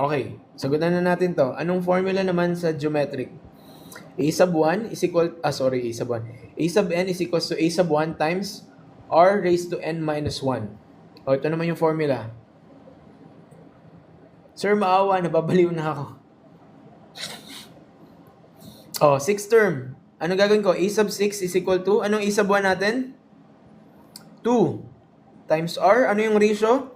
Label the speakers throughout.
Speaker 1: Okay, sagutan na natin to. Anong formula naman sa geometric? A sub 1 is equal, A sub n is equals to A sub 1 times R raised to n minus 1. O, ito naman yung formula. Sir, maawa, nababaliw na ako. Oh, sixth term. Anong gagawin ko? A sub 6 is equal to, anong A sub 1 natin? 2 times R. Ano yung ratio?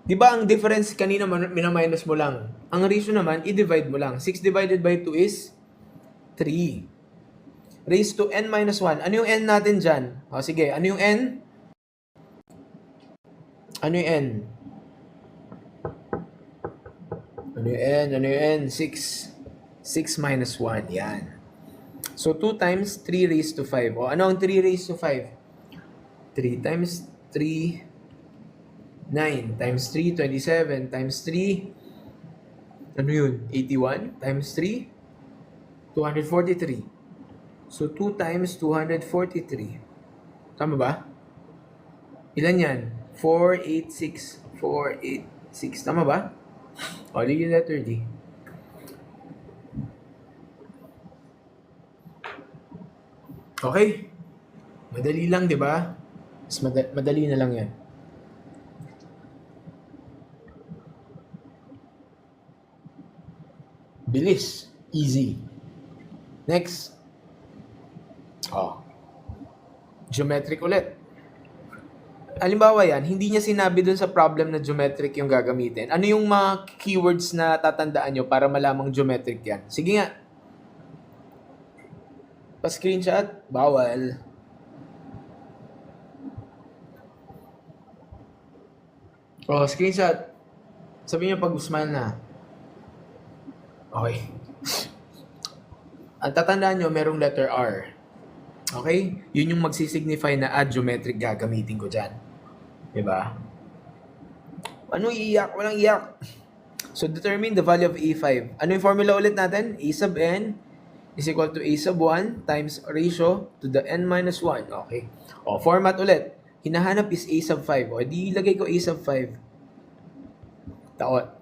Speaker 1: Di ba ang difference kanina minaminus mo lang? Ang ratio naman, i-divide mo lang. 6 divided by 2 is 3. Raised to n minus 1. Ano yung n natin dyan? O, sige. Ano yung n? Ano yung n? Ano yung n? Ano yung n? 6. 6 minus 1. Yan. So, 2 times 3 raised to 5. O, ano ang 3 raised to 5? 3 times 3, 9 times 3, 27 times 3, ano yun? 81 times 3, 243. So, 2 times 243. Tama ba? Ilan yan? 486. 486. Tama ba? O, yung letter D. Okay. Madali lang, di ba? Mas madali na lang yan. Bilis. Easy. Next. Oh. Geometric ulit. Halimbawa yan, hindi niya sinabi dun sa problem na geometric yung gagamitin. Ano yung mga keywords na tatandaan nyo para malamang geometric yan? Sige nga. Pa-screenshot? Bawal. Oh, screenshot. Sabi niyo pag smile na. Okay. Ang tatandaan nyo, merong letter R. Okay? Yun yung magsisignify na geometric gagamitin ko dyan. Diba? Ano iiyak? Walang iyak. So, determine the value of A5. Ano yung formula ulit natin? A sub n is equal to A sub 1 times ratio to the n minus 1. Okay. O, format ulit. Hinahanap is A sub 5. O, di ilagay ko A sub 5.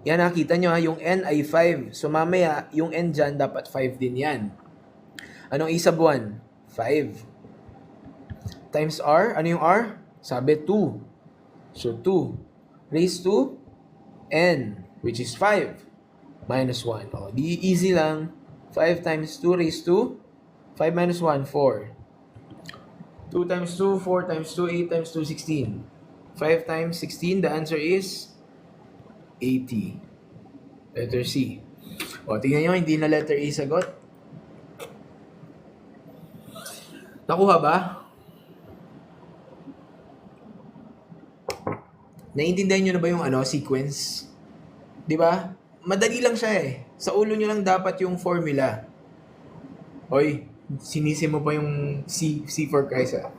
Speaker 1: Yan, nakita nyo ha, yung n ay 5. So, mamaya, yung n dyan, dapat 5 din yan. Anong A sub 1? 5. Times R. Ano yung R? Sabi, 2. So, 2 raised to n, which is 5. Minus 1. O, di easy lang. 5 times 2 raised to 5 minus 1, 4. 2 times 2, 4 times 2, 8 times 2, 16. 5 times 16, the answer is 80. Letter C. O, tingnan nyo, hindi na letter A sagot. Nakuha ba? Naiintindihan nyo na ba yung sequence? Di ba? Madali lang siya eh. Sa ulo nyo lang dapat yung formula. Hoy, sinisi mo pa yung C for Christ ah.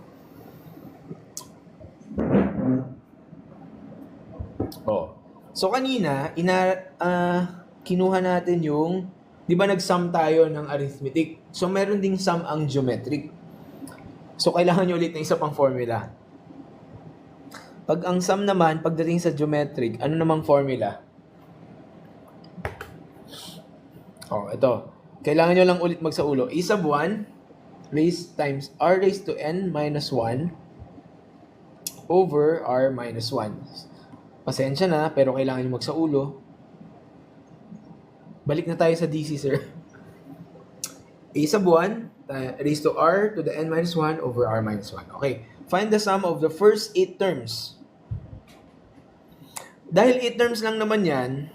Speaker 1: Oh. So kanina, kinuha natin yung, di ba nag-sum tayo ng arithmetic? So meron ding sum ang geometric. So kailangan nyo ulit ng isa pang formula. Pag ang sum naman, pagdating sa geometric, ano namang formula? Oh, ito. Kailangan nyo lang ulit magsaulo. A sub 1 raised times R raised to n minus 1 over R minus 1. Pasensya na, pero kailangan nyo magsaulo. Balik na tayo sa DC, sir. A sub 1 raised to R to the n minus 1 over R minus 1. Okay. Find the sum of the first 8 terms. Dahil 8 terms lang naman yan,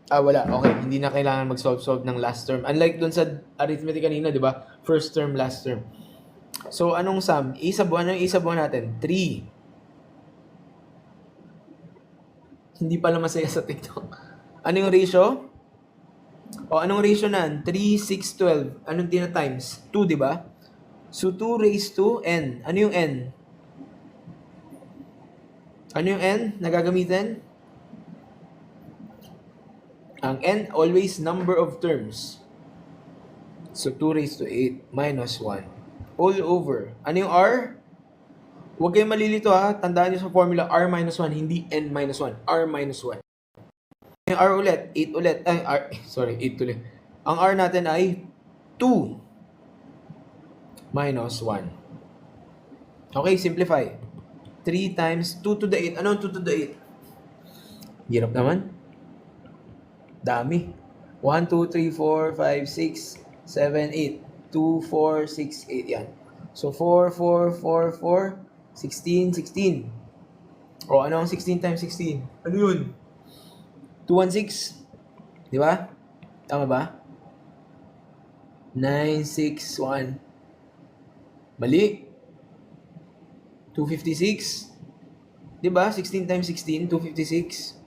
Speaker 1: wala. Okay, hindi na kailangan mag-solve ng last term. Unlike dun sa arithmetic kanina, di ba? First term, last term. So, anong sum? A sub 1, anong A sub 1 natin? 3. Hindi pala masaya sa TikTok. Ano yung ratio? O, anong ratio na? 3, 6, 12. Anong times? 2, di ba? So, 2 raised to n. Ano yung n? Ano yung n na gagamitin? Ang n, always number of terms. So, 2 raised to 8 minus 1. All over. Ano yung r? Huwag kayong malilito ha. Tandaan nyo sa formula r minus 1, hindi n minus 1. r minus 1. Yung R ulit, 8 ulit. Ay, R, sorry, 8 ulit. Ang R natin ay 2 minus 1. Okay, simplify. 3 times 2 to the 8. Ano ang 2 to the 8? Hirap naman. Dami. 1, 2, 3, 4, 5, 6, 7, 8. 2, 4, 6, 8. Yan. So, 4, 4, 4, 4, 16, 16. O, ano ang 16 times 16? Ano yun? 216. Di ba? Tama ba? 961. Mali. 256. Di ba? 16 times 16, 256.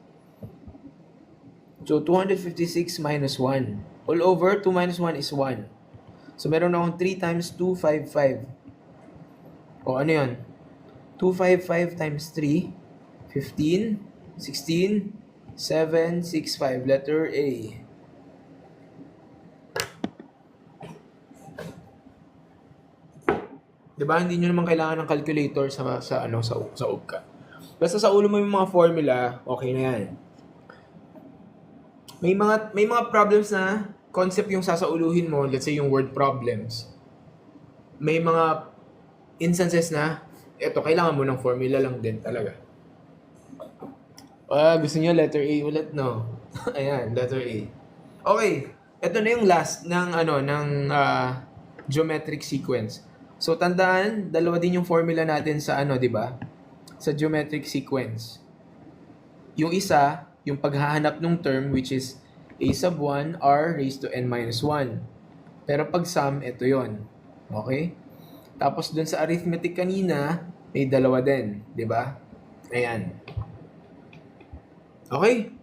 Speaker 1: So, 256 minus 1. All over, 2 minus 1 is 1. So, meron akong 3 times 2, 5, 5. O, ano yun? 255 times 3, 15, 16, 7, 6, 5. Letter A. Diba, hindi nyo naman kailangan ng calculator sa UBCA. Basta sa ulo mo yung mga formula, okay na yan. May mga problems na concept yung sasauluhin mo, let's say yung word problems. May mga instances na, eto, kailangan mo ng formula lang din talaga. Gusto niyo letter A ulit, no? Ayan, letter A. Okay, eto na yung last ng geometric sequence. So tandaan, dalawa din yung formula natin sa di ba? Sa geometric sequence. Yung isa, yung paghahanap ng term which is a sub 1 r raised to n minus 1. Pero pag sum, ito yon. Okay? Tapos dun sa arithmetic kanina, may dalawa din, di ba? Ayan. Okay?